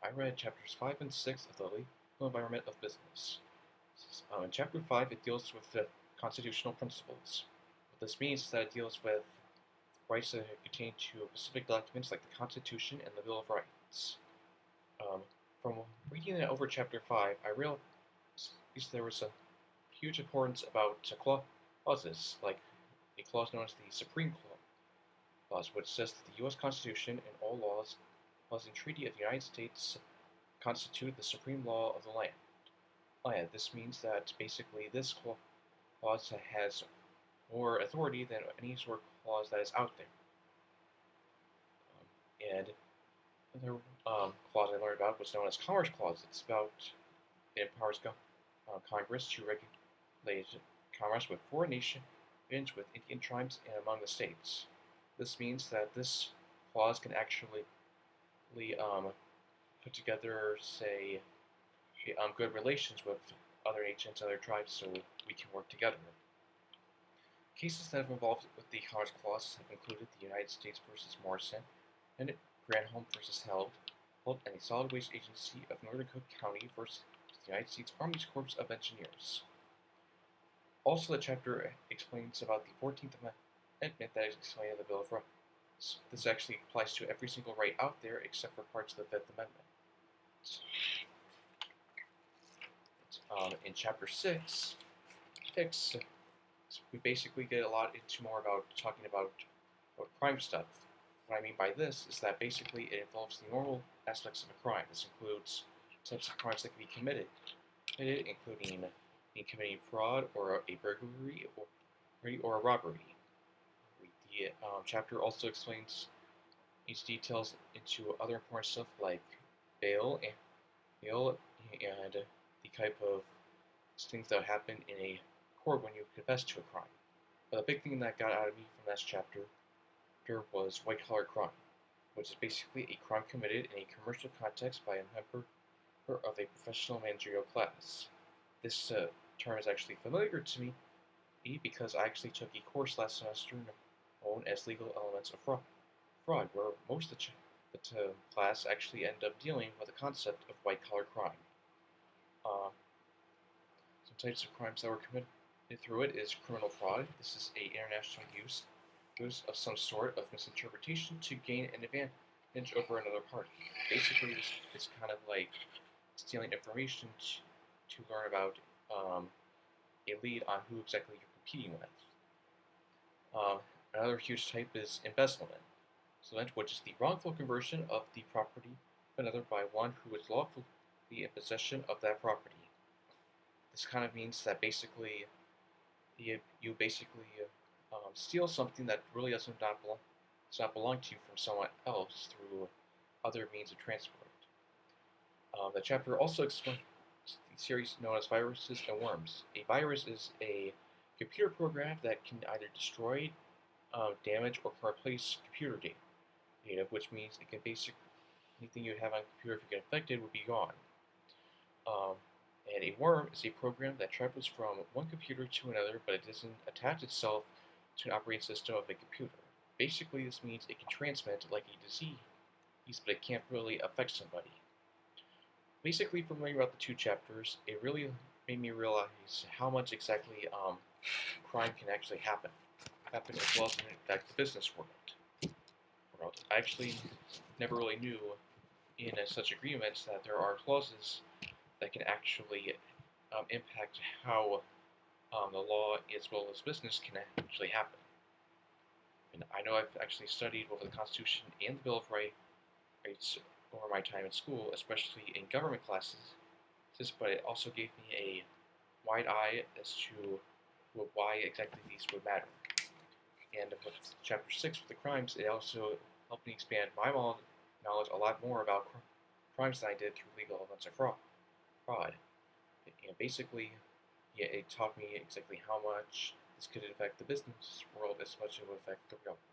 I read chapters 5 and 6 of the Legal Environment of Business. In chapter 5, it deals with the constitutional principles. What this means is that it deals with rights that are contained to specific documents like the Constitution and the Bill of Rights. From reading over chapter 5, I realized there was a huge importance about clauses, like a clause known as the Supreme Clause, which says that the U.S. Constitution and all laws and treaty of the United States constitute the supreme law of the land. This means that basically this clause has more authority than any sort of clause that is out there. And another clause I learned about was known as Commerce Clause. It empowers Congress to regulate commerce with foreign nations, with Indian tribes, and among the states. This means that this clause can actually put together, say, good relations with other nations, other tribes, so we can work together. Cases that have involved with the Commerce Clause have included the United States versus Morrison, and Granholm versus Held, and the Solid Waste Agency of Northern Cook County versus the United States Army Corps of Engineers. Also, the chapter explains about the 14th Amendment that is explained in the Bill of Rights. This actually applies to every single right out there except for parts of the 5th Amendment. In chapter 6, we basically get a lot into more about talking about crime stuff. What I mean by this is that basically it involves the normal aspects of a crime. This includes types of crimes that can be committed, including committing fraud or a burglary or a robbery. The chapter also explains these details into other important stuff like bail and the type of things that happen in a court when you confess to a crime. But the big thing that got out of me from that chapter was white-collar crime, which is basically a crime committed in a commercial context by a member of a professional managerial class. This term is actually familiar to me because I actually took a course last semester known as Legal Elements of Fraud, where most of the class actually end up dealing with the concept of white-collar crime. Some types of crimes that were committed through it is criminal fraud. This is an international use of some sort of misinterpretation to gain an advantage over another party. Basically, it's kind of like stealing information to learn about a lead on who exactly you're competing with. Another huge type is embezzlement, which is the wrongful conversion of the property of another by one who is lawfully in possession of that property. This kind of means that basically you steal something that really does not belong to you from someone else through other means of transport. The chapter also explains the series known as viruses and worms. A virus is a computer program that can either destroy, damage, or replace computer data, which means it can basically anything you have on a computer, if you get infected, would be gone. And a worm is a program that travels from one computer to another, but it doesn't attach itself to an operating system of a computer. Basically, this means it can transmit like a disease, but it can't really affect somebody. Basically, from reading about the two chapters, it really made me realize how much exactly crime can actually happen as well as in fact the business world. I actually never really knew in such agreements that there are clauses that can actually impact how the law as well as business can actually happen. And I know I've actually studied over the Constitution and the Bill of Rights over my time in school, especially in government classes, but it also gave me a wide eye as to why exactly these would matter. And with Chapter 6 with the crimes, it also helped me expand my knowledge a lot more about crimes that I did through legal elements of fraud. And basically, it taught me exactly how much this could affect the business world as much as it would affect the real world.